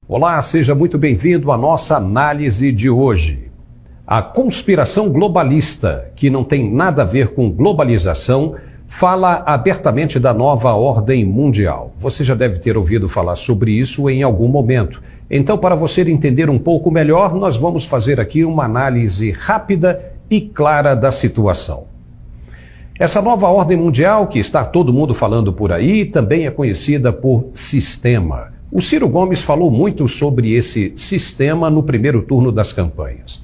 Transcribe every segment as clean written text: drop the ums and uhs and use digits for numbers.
Olá, seja muito bem-vindo à nossa análise de hoje. A conspiração globalista, que não tem nada a ver com globalização, fala abertamente da nova ordem mundial. Você já deve ter ouvido falar sobre isso em algum momento. Então, para você entender um pouco melhor, nós vamos fazer aqui uma análise rápida e clara da situação. Essa nova ordem mundial, que está todo mundo falando por aí, também é conhecida por sistema. O Ciro Gomes falou muito sobre esse sistema no primeiro turno das campanhas.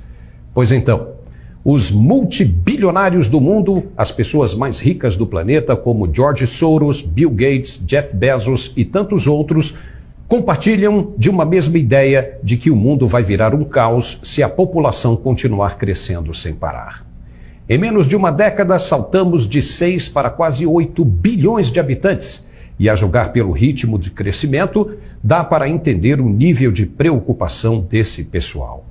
Pois então, os multibilionários do mundo, as pessoas mais ricas do planeta, como George Soros, Bill Gates, Jeff Bezos e tantos outros, compartilham de uma mesma ideia de que o mundo vai virar um caos se a população continuar crescendo sem parar. Em menos de uma década, saltamos de 6 para quase 8 bilhões de habitantes. E a julgar pelo ritmo de crescimento, dá para entender o nível de preocupação desse pessoal.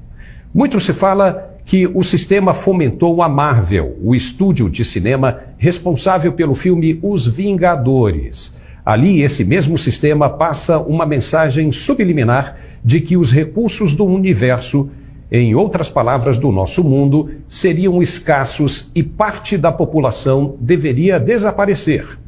Muito se fala que o sistema fomentou a Marvel, o estúdio de cinema responsável pelo filme Os Vingadores. Ali, esse mesmo sistema passa uma mensagem subliminar de que os recursos do universo, em outras palavras, do nosso mundo, seriam escassos e parte da população deveria desaparecer.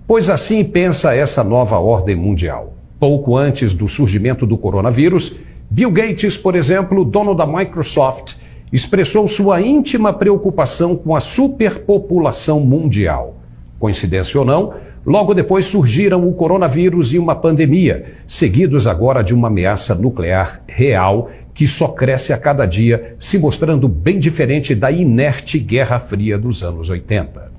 Pois assim pensa essa nova ordem mundial. Pouco antes do surgimento do coronavírus, Bill Gates, por exemplo, dono da Microsoft, expressou sua íntima preocupação com a superpopulação mundial. Coincidência ou não, logo depois surgiram o coronavírus e uma pandemia, seguidos agora de uma ameaça nuclear real que só cresce a cada dia, se mostrando bem diferente da inerte Guerra Fria dos anos 80.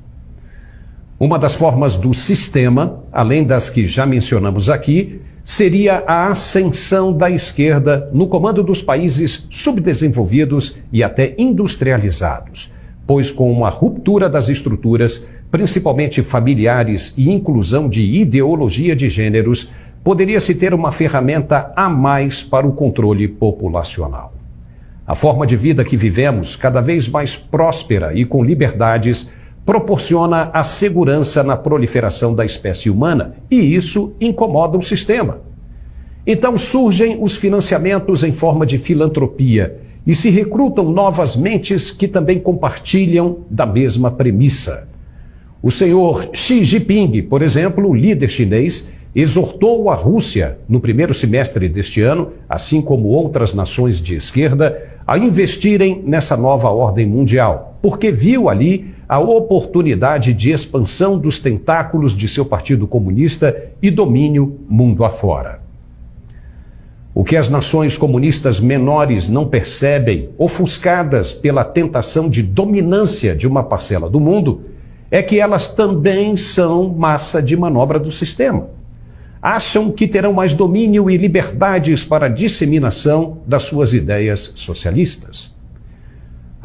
Uma das formas do sistema, além das que já mencionamos aqui, seria a ascensão da esquerda no comando dos países subdesenvolvidos e até industrializados, pois com uma ruptura das estruturas, principalmente familiares e inclusão de ideologia de gêneros, poderia-se ter uma ferramenta a mais para o controle populacional. A forma de vida que vivemos, cada vez mais próspera e com liberdades, proporciona a segurança na proliferação da espécie humana, e isso incomoda o sistema. Então surgem os financiamentos em forma de filantropia e se recrutam novas mentes que também compartilham da mesma premissa. O senhor Xi Jinping, por exemplo, o líder chinês, exortou a Rússia, no primeiro semestre deste ano, assim como outras nações de esquerda, a investirem nessa nova ordem mundial, porque viu ali a oportunidade de expansão dos tentáculos de seu Partido Comunista e domínio mundo afora. O que as nações comunistas menores não percebem, ofuscadas pela tentação de dominância de uma parcela do mundo, é que elas também são massa de manobra do sistema. Acham que terão mais domínio e liberdades para a disseminação das suas ideias socialistas.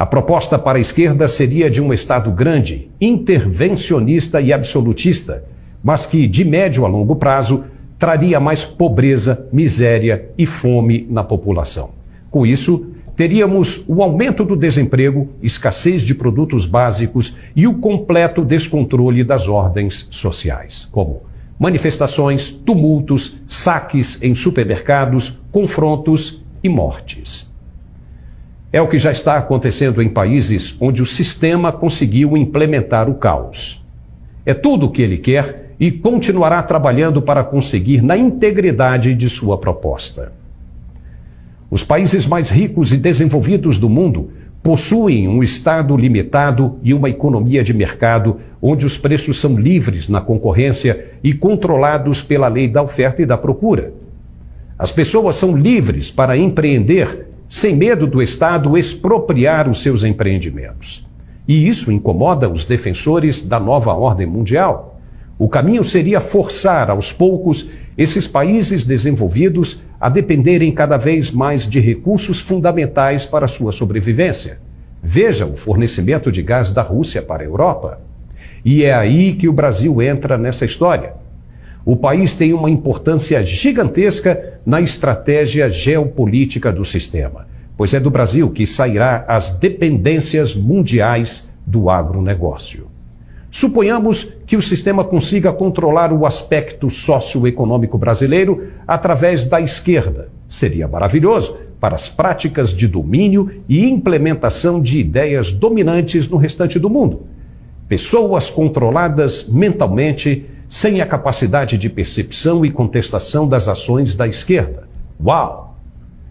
A proposta para a esquerda seria de um Estado grande, intervencionista e absolutista, mas que, de médio a longo prazo, traria mais pobreza, miséria e fome na população. Com isso, teríamos o aumento do desemprego, escassez de produtos básicos e o completo descontrole das ordens sociais, como manifestações, tumultos, saques em supermercados, confrontos e mortes. É o que já está acontecendo em países onde o sistema conseguiu implementar o caos. É tudo o que ele quer e continuará trabalhando para conseguir na integridade de sua proposta. Os países mais ricos e desenvolvidos do mundo possuem um Estado limitado e uma economia de mercado onde os preços são livres na concorrência e controlados pela lei da oferta e da procura. As pessoas são livres para empreender sem medo do Estado expropriar os seus empreendimentos. E isso incomoda os defensores da nova ordem mundial. O caminho seria forçar aos poucos esses países desenvolvidos a dependerem cada vez mais de recursos fundamentais para sua sobrevivência. Veja o fornecimento de gás da Rússia para a Europa. E é aí que o Brasil entra nessa história. O país tem uma importância gigantesca na estratégia geopolítica do sistema, pois é do Brasil que sairá as dependências mundiais do agronegócio. Suponhamos que o sistema consiga controlar o aspecto socioeconômico brasileiro através da esquerda. Seria maravilhoso para as práticas de domínio e implementação de ideias dominantes no restante do mundo. Pessoas controladas mentalmente, sem a capacidade de percepção e contestação das ações da esquerda. Uau!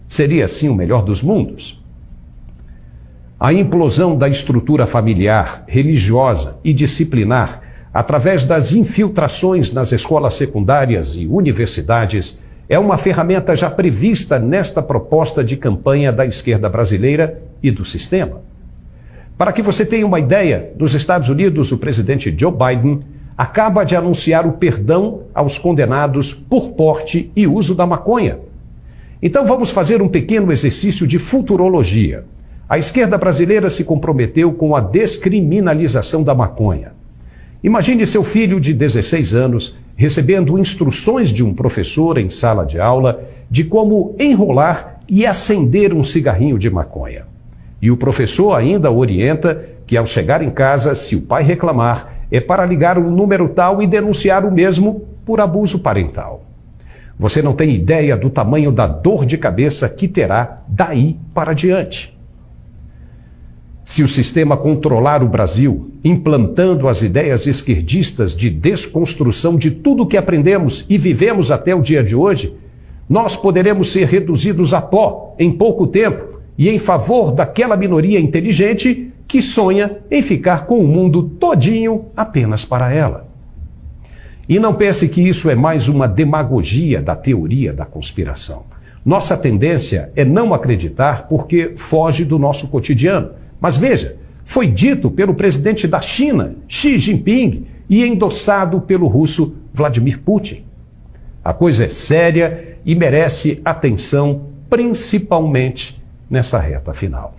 Seria assim o melhor dos mundos. A implosão da estrutura familiar, religiosa e disciplinar, através das infiltrações nas escolas secundárias e universidades, é uma ferramenta já prevista nesta proposta de campanha da esquerda brasileira e do sistema. Para que você tenha uma ideia, nos Estados Unidos, o presidente Joe Biden acaba de anunciar o perdão aos condenados por porte e uso da maconha. Então vamos fazer um pequeno exercício de futurologia. A esquerda brasileira se comprometeu com a descriminalização da maconha. Imagine seu filho de 16 anos recebendo instruções de um professor em sala de aula de como enrolar e acender um cigarrinho de maconha. E o professor ainda orienta que ao chegar em casa, se o pai reclamar, é para ligar o número tal e denunciar o mesmo por abuso parental. Você não tem ideia do tamanho da dor de cabeça que terá daí para diante. Se o sistema controlar o Brasil, implantando as ideias esquerdistas de desconstrução de tudo que aprendemos e vivemos até o dia de hoje, nós poderemos ser reduzidos a pó em pouco tempo e em favor daquela minoria inteligente que sonha em ficar com o mundo todinho apenas para ela. E não pense que isso é mais uma demagogia da teoria da conspiração. Nossa tendência é não acreditar porque foge do nosso cotidiano. Mas veja, foi dito pelo presidente da China, Xi Jinping, e endossado pelo russo Vladimir Putin. A coisa é séria e merece atenção, principalmente nessa reta final.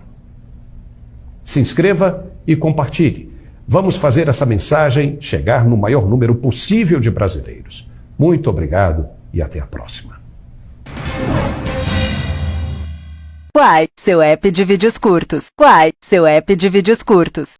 Se inscreva e compartilhe. Vamos fazer essa mensagem chegar no maior número possível de brasileiros. Muito obrigado e até a próxima. Quai, seu app de vídeos curtos. Quai, seu app de vídeos curtos.